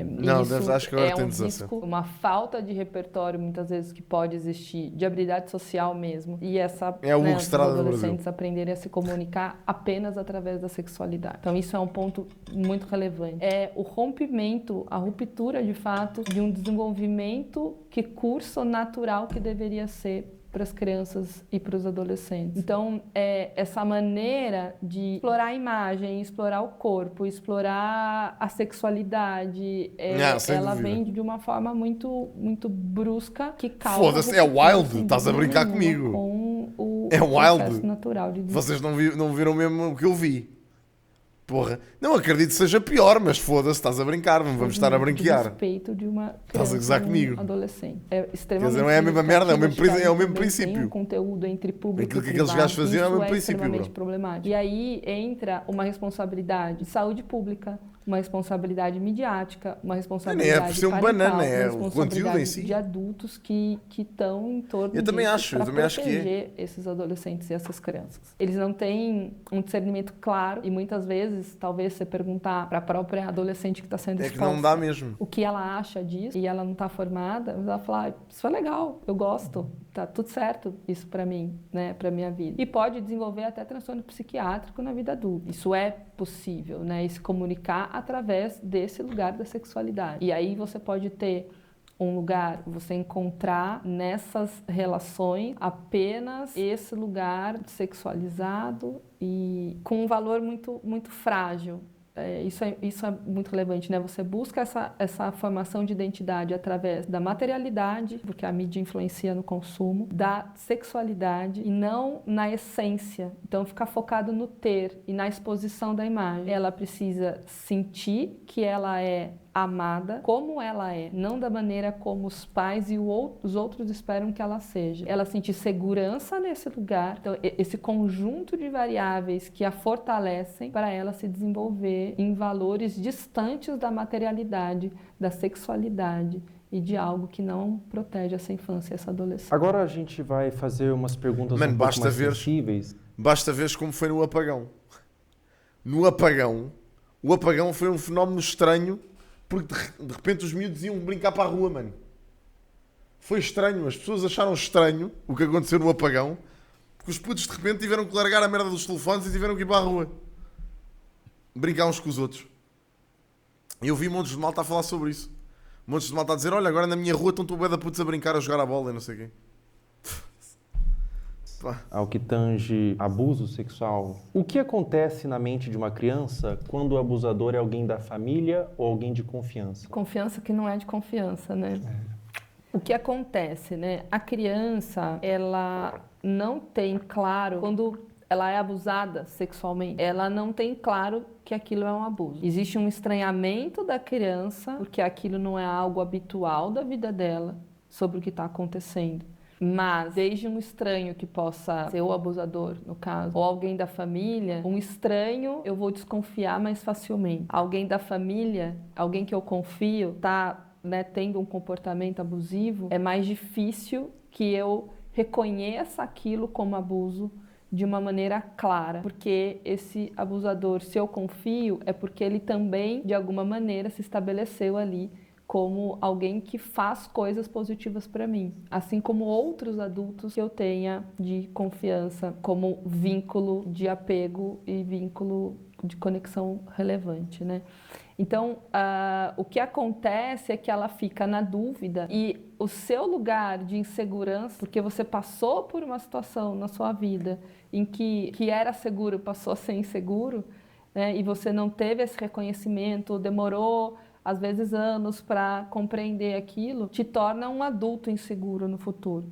Não, isso acho que agora é tem um desação. risco, uma falta de repertório, muitas vezes, que pode existir, de habilidade social mesmo. E essa, É o né, Hugo os Estrada do adolescentes aprenderem a se comunicar apenas através da sexualidade. Então, isso é um ponto muito relevante. É o rompimento, a ruptura, de fato, de um desenvolvimento que curso natural que deveria ser para as crianças e para os adolescentes. Então, essa maneira de explorar a imagem, explorar o corpo, explorar a sexualidade, sem ela dúvida. vem de uma forma muito, muito brusca que causa... Foda-se, é ruptura, wild, sem estás a dúvida brincar nenhuma, comigo. com o É processo wild. natural de Vocês não viram mesmo o que eu vi. Porra, não acredito que seja pior, mas foda-se, estás a brincar, vamos estar a de brinquear. respeito de uma Estás a criança gozar e um comigo. adolescente. É extremamente não é a mesma merda, é o mesmo significativo, é o mesmo também princípio. Tem um conteúdo entre público Aquilo e que aqueles privado, gajos faziam é o isso mesmo princípio, extremamente bro. problemático. E aí entra uma responsabilidade de saúde pública, uma responsabilidade midiática, uma responsabilidade por ser um parental, banana, é uma o conteúdo em responsabilidade si. de adultos que estão em torno Eu também disso acho, para eu também acho que é. proteger esses adolescentes e essas crianças. Eles não têm um discernimento claro e muitas vezes, talvez, você perguntar para a própria adolescente que está sendo É que exposta não dá mesmo. o que ela acha disso e ela não está formada, mas ela fala, isso é legal, eu gosto, tá tudo certo isso para mim, né, para minha vida. E pode desenvolver até transtorno psiquiátrico na vida adulta. Isso é possível, né, e se comunicar através desse lugar da sexualidade. E aí você pode ter um lugar, você encontrar nessas relações apenas esse lugar sexualizado e com um valor muito, muito frágil. Isso é muito relevante, né? Você busca essa formação de identidade através da materialidade, porque a mídia influencia no consumo, da sexualidade e não na essência. Então, ficar focado no ter e na exposição da imagem. Ela precisa sentir que ela é amada como ela é, não da maneira como os pais e os outros esperam que ela seja. Ela sentir segurança nesse lugar, então esse conjunto de variáveis que a fortalecem para ela se desenvolver em valores distantes da materialidade, da sexualidade e de algo que não protege essa infância e essa adolescência. Agora a gente vai fazer umas perguntas Mano, um pouco basta mais ver- sensíveis. Basta ver como foi no apagão. No apagão, o apagão foi um fenómeno estranho porque de repente os miúdos iam brincar para a rua, mano. Foi estranho, as pessoas acharam estranho o que aconteceu no apagão porque os putos de repente tiveram que largar a merda dos telefones e tiveram que ir para a rua brincar uns com os outros. E eu vi montes de malta a falar sobre isso. Montes de malta a dizer, olha, agora na minha rua estão tu bué da putos a brincar, a jogar a bola e não sei o quê. Pá. Ao que tange abuso sexual. O que acontece na mente de uma criança quando o abusador é alguém da família ou alguém de confiança? Confiança que não é de confiança, né? O que acontece, né? A criança, ela não tem claro, quando ela é abusada sexualmente, ela não tem claro que aquilo é um abuso. Existe um estranhamento da criança, porque aquilo não é algo habitual da vida dela, sobre o que está acontecendo. Mas, desde um estranho que possa ser o abusador, no caso, ou alguém da família, um estranho eu vou desconfiar mais facilmente. Alguém da família, alguém que eu confio, está, né, tendo um comportamento abusivo, é mais difícil que eu reconheça aquilo como abuso de uma maneira clara, porque esse abusador, se eu confio, é porque ele também, de alguma maneira, se estabeleceu ali como alguém que faz coisas positivas para mim, assim como outros adultos que eu tenha de confiança, como vínculo de apego e vínculo de conexão relevante, né? Então, o que acontece é que ela fica na dúvida e o seu lugar de insegurança, porque você passou por uma situação na sua vida em que era seguro passou a ser inseguro, né? E você não teve esse reconhecimento, demorou às vezes anos para compreender aquilo, te torna um adulto inseguro no futuro.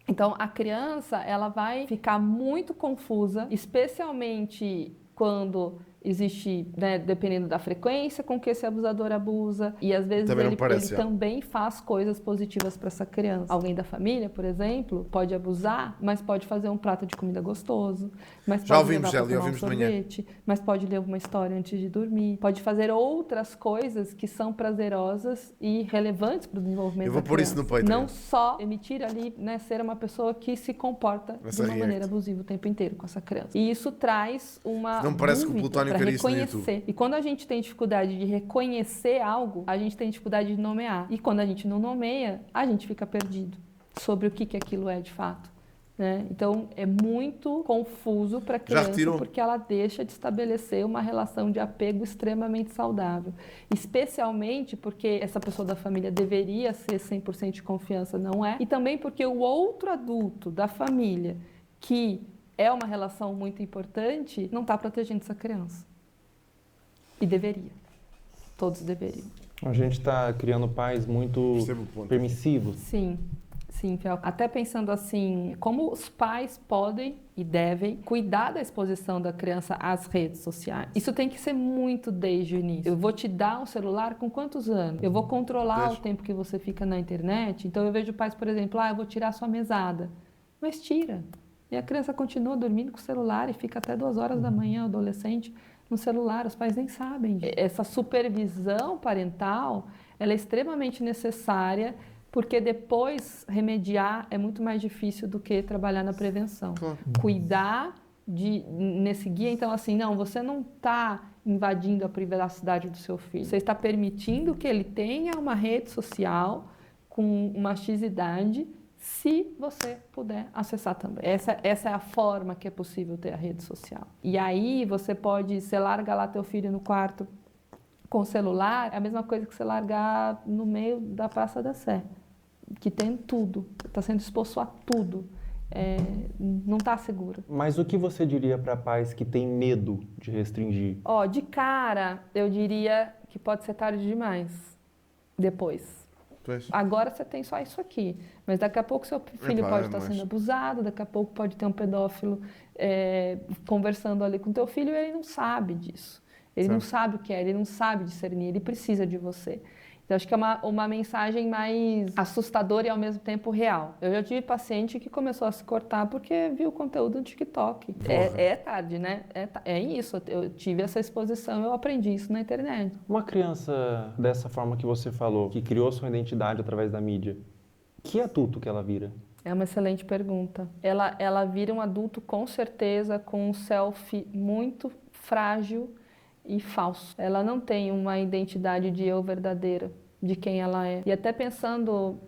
Então, a criança ela vai ficar muito confusa, especialmente quando existe, né, dependendo da frequência com que esse abusador abusa, e às vezes ele também faz coisas positivas para essa criança. Alguém da família, por exemplo, pode abusar, mas pode fazer um prato de comida gostoso, mas pode levar para tomar um sorvete, mas pode ler uma história antes de dormir, pode fazer outras coisas que são prazerosas e relevantes para o desenvolvimento da criança. Eu vou pôr isso no Patreon. Não só emitir ali, né, ser uma pessoa que se comporta de uma maneira abusiva o tempo inteiro com essa criança. E isso traz uma não parece que o Plutônio quer isso no YouTube. E quando a gente tem dificuldade de reconhecer algo, a gente tem dificuldade de nomear. E quando a gente não nomeia, a gente fica perdido sobre o que aquilo é de fato, né? Então, é muito confuso para a criança porque ela deixa de estabelecer uma relação de apego extremamente saudável. Especialmente porque essa pessoa da família deveria ser 100% de confiança, não é? E também porque o outro adulto da família, que é uma relação muito importante, não está protegendo essa criança. E deveria. Todos deveriam. A gente está criando pais muito permissivos. Sim, sim, Fel. Até pensando assim, como os pais podem e devem cuidar da exposição da criança às redes sociais. Isso tem que ser muito desde o início. Eu vou te dar um celular com quantos anos? Eu vou controlar o tempo que você fica na internet. Então eu vejo pais, por exemplo, eu vou tirar a sua mesada. Mas tira. E a criança continua dormindo com o celular e fica até 2 horas da manhã, o adolescente, no celular. Os pais nem sabem. Essa supervisão parental, ela é extremamente necessária, porque depois remediar é muito mais difícil do que trabalhar na prevenção. Cuidar nesse guia, então assim, não, você não está invadindo a privacidade do seu filho. Você está permitindo que ele tenha uma rede social com uma X-idade, se você puder acessar também. Essa é a forma que é possível ter a rede social. E aí você larga lá teu filho no quarto com o celular, é a mesma coisa que você largar no meio da Praça da Sé, que tem tudo, está sendo exposto a tudo. Não está seguro. Mas o que você diria para pais que têm medo de restringir? De cara, eu diria que pode ser tarde demais, depois. Agora você tem só isso aqui, mas daqui a pouco seu filho pode estar sendo abusado, daqui a pouco pode ter um pedófilo conversando ali com teu filho e ele não sabe disso. Ele não sabe o que é, ele não sabe discernir, ele precisa de você. Então, acho que é uma mensagem mais assustadora e ao mesmo tempo real. Eu já tive paciente que começou a se cortar porque viu o conteúdo no TikTok. É tarde, né? É isso. Eu tive essa exposição, eu aprendi isso na internet. Uma criança dessa forma que você falou, que criou sua identidade através da mídia, que adulto que ela vira? É uma excelente pergunta. Ela vira um adulto com certeza com um selfie muito frágil e falso. Ela não tem uma identidade de eu verdadeira, de quem ela é. E até pensando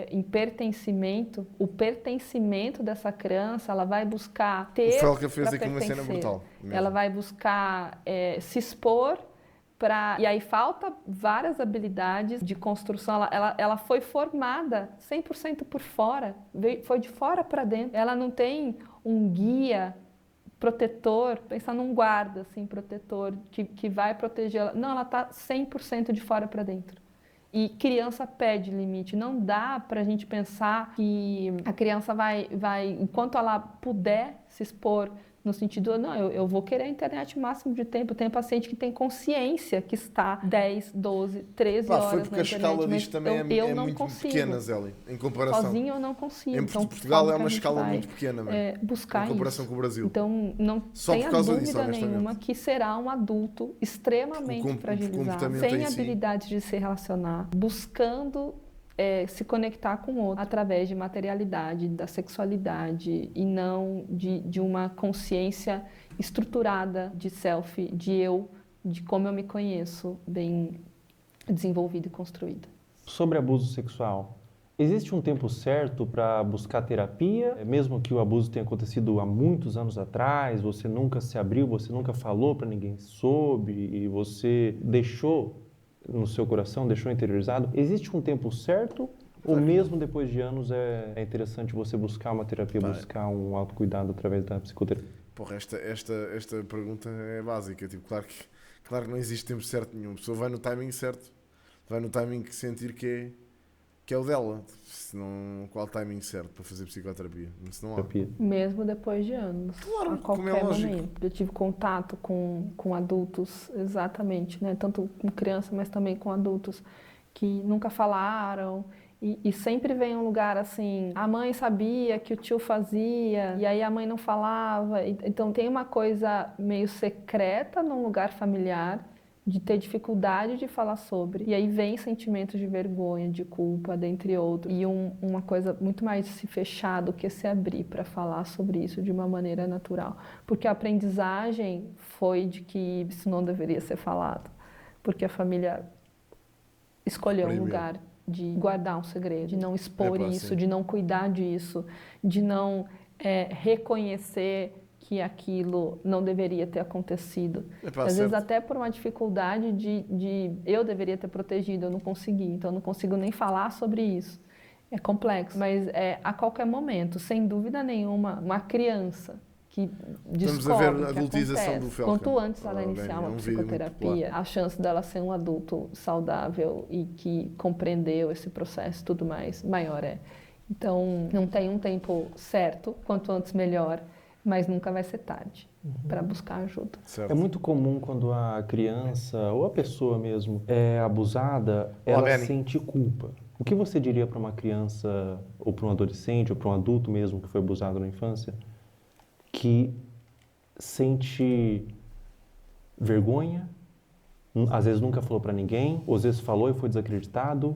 em pertencimento, o pertencimento dessa criança, ela vai buscar ter. O Felca fez aqui uma cena brutal. Mesmo. Ela vai buscar se expor e aí falta várias habilidades de construção. Ela foi formada 100% por fora, foi de fora para dentro. Ela não tem um guia protetor, pensar num guarda, assim, protetor, que vai proteger ela. Não, ela está 100% de fora para dentro. E criança pede limite. Não dá para a gente pensar que a criança vai, enquanto ela puder se expor, no sentido, não, eu vou querer a internet o máximo de tempo. Tem paciente que tem consciência que está 10, 12, 13 horas foi porque na internet, a escala disto também é muito pequena, Zélia, em comparação. Sozinho eu não consigo. Em Portugal é uma escala muito pequena, buscar em comparação com o Brasil. Então, não tenha dúvida nenhuma que será um adulto extremamente fragilizado, sem habilidade de se relacionar, buscando se conectar com o outro através de materialidade, da sexualidade e não de uma consciência estruturada de self, de eu, de como eu me conheço, bem desenvolvida e construída. Sobre abuso sexual, existe um tempo certo para buscar terapia? Mesmo que o abuso tenha acontecido há muitos anos atrás, você nunca se abriu, você nunca falou para ninguém sobre e você deixou no seu coração, deixou interiorizado, existe um tempo certo ou mesmo depois de anos é interessante você buscar uma terapia, buscar um autocuidado através da psicoterapia? Porra, esta pergunta é básica. Tipo, claro que não existe tempo certo nenhum. A pessoa vai no timing certo. Vai no timing que sentir que é o dela. Senão, qual o timing certo para fazer psicoterapia? Se não há. Mesmo depois de anos. Claro, a como é qualquer lógico. momento. Eu tive contato com adultos, exatamente, né? Tanto com crianças, mas também com adultos que nunca falaram. E sempre vem um lugar assim, a mãe sabia que o tio fazia, e aí a mãe não falava. Então tem uma coisa meio secreta num lugar familiar, de ter dificuldade de falar sobre. E aí vem sentimentos de vergonha, de culpa, dentre outros. E uma coisa muito mais se fechar do que se abrir para falar sobre isso de uma maneira natural. Porque a aprendizagem foi de que isso não deveria ser falado. Porque a família escolheu um lugar de guardar um segredo, de não expor isso, de não cuidar disso, de não reconhecer que aquilo não deveria ter acontecido. Às vezes até por uma dificuldade de eu deveria ter protegido, eu não consegui, então eu não consigo nem falar sobre isso. É complexo, mas a qualquer momento, sem dúvida nenhuma, uma criança que descobre a ver a adultização acontece, do Falcon. quanto antes ela iniciar uma psicoterapia, a chance dela ser um adulto saudável e que compreendeu esse processo e tudo mais, maior é. Então, não tem um tempo certo, quanto antes melhor, mas nunca vai ser tarde para buscar ajuda. Certo. É muito comum quando a criança ou a pessoa mesmo é abusada, ela sente culpa. O que você diria para uma criança ou para um adolescente ou para um adulto mesmo que foi abusado na infância que sente vergonha, às vezes nunca falou para ninguém, ou às vezes falou e foi desacreditado?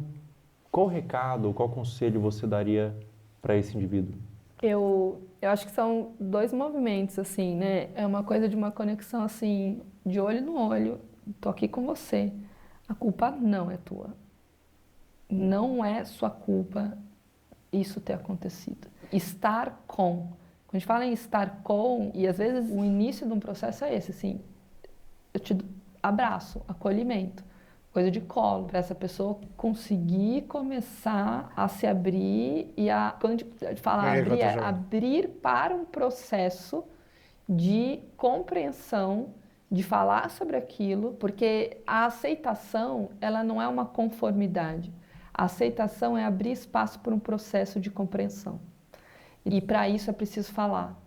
Qual recado, qual conselho você daria para esse indivíduo? Eu acho que são dois movimentos, assim, né? É uma coisa de uma conexão, assim, de olho no olho. Tô aqui com você. A culpa não é tua. Não é sua culpa isso ter acontecido. Estar com. Quando a gente fala em estar com, e às vezes o início de um processo é esse, assim, eu te abraço, acolhimento. Coisa de colo, para essa pessoa conseguir começar a se abrir e quando a gente fala abrir, é abrir para um processo de compreensão, de falar sobre aquilo, porque a aceitação, ela não é uma conformidade. A aceitação é abrir espaço para um processo de compreensão. E para isso é preciso falar,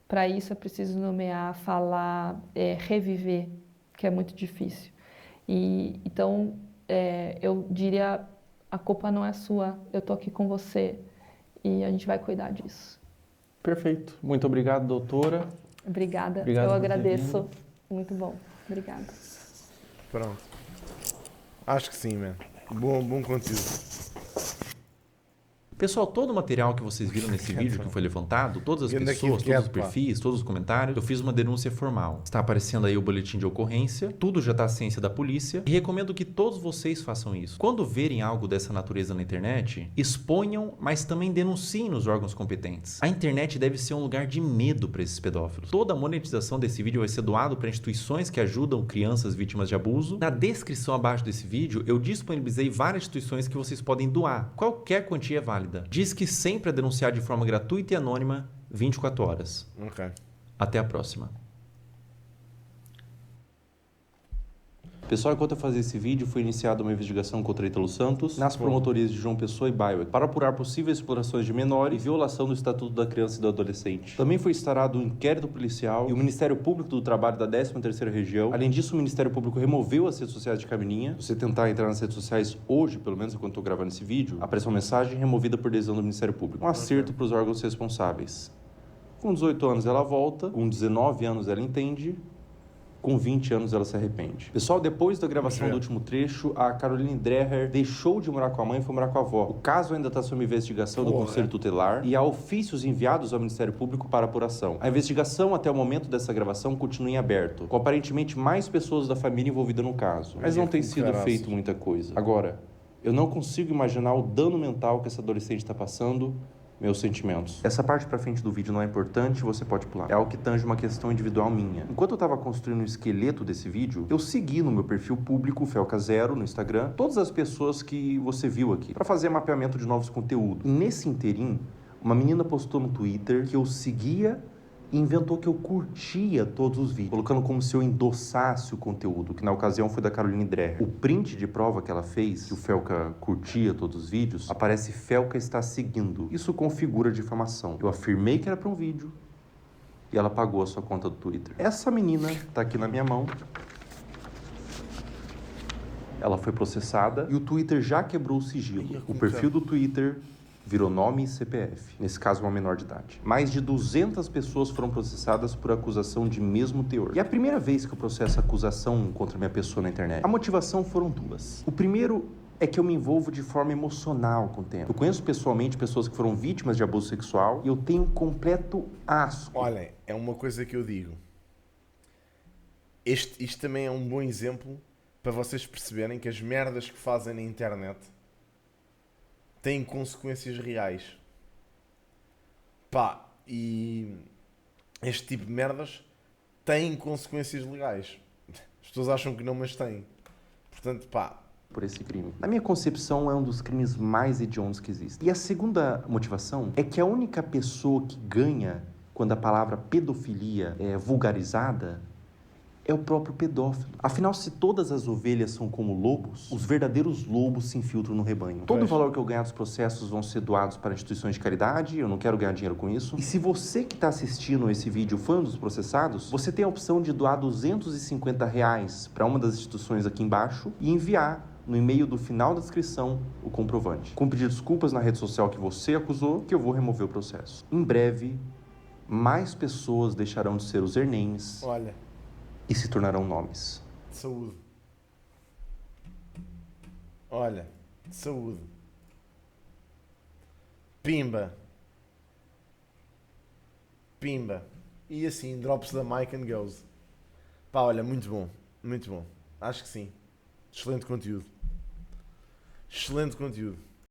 para isso é preciso nomear, falar, reviver, que é muito difícil. Então, eu diria, a culpa não é sua, eu estou aqui com você e a gente vai cuidar disso. Perfeito. Muito obrigado, doutora. Obrigada. Obrigado eu agradeço. Muito bom. Obrigada. Pronto. Acho que sim, man. Bom conteúdo. Pessoal, todo o material que vocês viram nesse vídeo que foi levantado, todas as pessoas, todos os perfis, todos os comentários, eu fiz uma denúncia formal. Está aparecendo aí o boletim de ocorrência, tudo já está à ciência da polícia e recomendo que todos vocês façam isso. Quando verem algo dessa natureza na internet, exponham, mas também denunciem nos órgãos competentes. A internet deve ser um lugar de medo para esses pedófilos. Toda a monetização desse vídeo vai ser doado para instituições que ajudam crianças vítimas de abuso. Na descrição abaixo desse vídeo, eu disponibilizei várias instituições que vocês podem doar. Qualquer quantia é válida. Diz que sempre é denunciar de forma gratuita e anônima 24 horas. Ok. Até a próxima. Pessoal, enquanto eu fazia esse vídeo, foi iniciada uma investigação contra Ítalo Santos nas promotorias de João Pessoa e Bairro para apurar possíveis explorações de menores e violação do Estatuto da Criança e do Adolescente. Também foi instaurado um inquérito policial e o Ministério Público do Trabalho da 13ª Região. Além disso, o Ministério Público removeu as redes sociais de Camilinha. Se você tentar entrar nas redes sociais hoje, pelo menos enquanto estou gravando esse vídeo, aparece uma mensagem removida por decisão do Ministério Público. Um acerto para os órgãos responsáveis. Com 18 anos ela volta, com 19 anos ela entende, com 20 anos ela se arrepende. Pessoal, depois da gravação do último trecho, a Caroline Dreher deixou de morar com a mãe e foi morar com a avó. O caso ainda está sob investigação do Conselho Tutelar e há ofícios enviados ao Ministério Público para apuração. A investigação até o momento dessa gravação continua em aberto, com aparentemente mais pessoas da família envolvidas no caso. Mas não tem sido feito muita coisa. Agora, eu não consigo imaginar o dano mental que essa adolescente está passando. Meus sentimentos. Essa parte pra frente do vídeo não é importante, você pode pular. É algo que tange uma questão individual minha. Enquanto eu tava construindo o esqueleto desse vídeo, eu segui no meu perfil público, Felca0, no Instagram, todas as pessoas que você viu aqui, pra fazer mapeamento de novos conteúdos. E nesse interim, uma menina postou no Twitter que eu seguia e inventou que eu curtia todos os vídeos, colocando como se eu endossasse o conteúdo, que na ocasião foi da Caroline Dreher. O print de prova que ela fez, que o Felca curtia todos os vídeos, aparece Felca está seguindo. Isso configura difamação. Eu afirmei que era para um vídeo e ela pagou a sua conta do Twitter. Essa menina tá aqui na minha mão. Ela foi processada e o Twitter já quebrou o sigilo. O perfil do Twitter virou nome e CPF, nesse caso uma menor de idade. Mais de 200 pessoas foram processadas por acusação de mesmo teor. E é a primeira vez que eu processo acusação contra minha pessoa na internet. A motivação foram duas. O primeiro é que eu me envolvo de forma emocional com o tema. Eu conheço pessoalmente pessoas que foram vítimas de abuso sexual e eu tenho completo asco. Olhem, é uma coisa que eu digo. Isto também é um bom exemplo para vocês perceberem que as merdas que fazem na internet têm consequências reais. Pá, e este tipo de merdas têm consequências legais. As pessoas acham que não, mas têm. Portanto, pá. Por esse crime. Na minha concepção, é um dos crimes mais hediondos que existem. E a segunda motivação é que a única pessoa que ganha quando a palavra pedofilia é vulgarizada é o próprio pedófilo. Afinal, se todas as ovelhas são como lobos, os verdadeiros lobos se infiltram no rebanho. Todo o valor que eu ganhar dos processos vão ser doados para instituições de caridade, eu não quero ganhar dinheiro com isso. E se você que está assistindo esse vídeo foi um dos processados, você tem a opção de doar R$250 para uma das instituições aqui embaixo e enviar no e-mail do final da descrição o comprovante. Com pedir desculpas na rede social que você acusou, que eu vou remover o processo. Em breve, mais pessoas deixarão de ser os Hernames. Olha. E se tornarão nomes. Saúde. Olha, saúde. Pimba. Pimba. E assim, drops da Mike and goes. Pá, olha, muito bom. Muito bom. Acho que sim. Excelente conteúdo. Excelente conteúdo.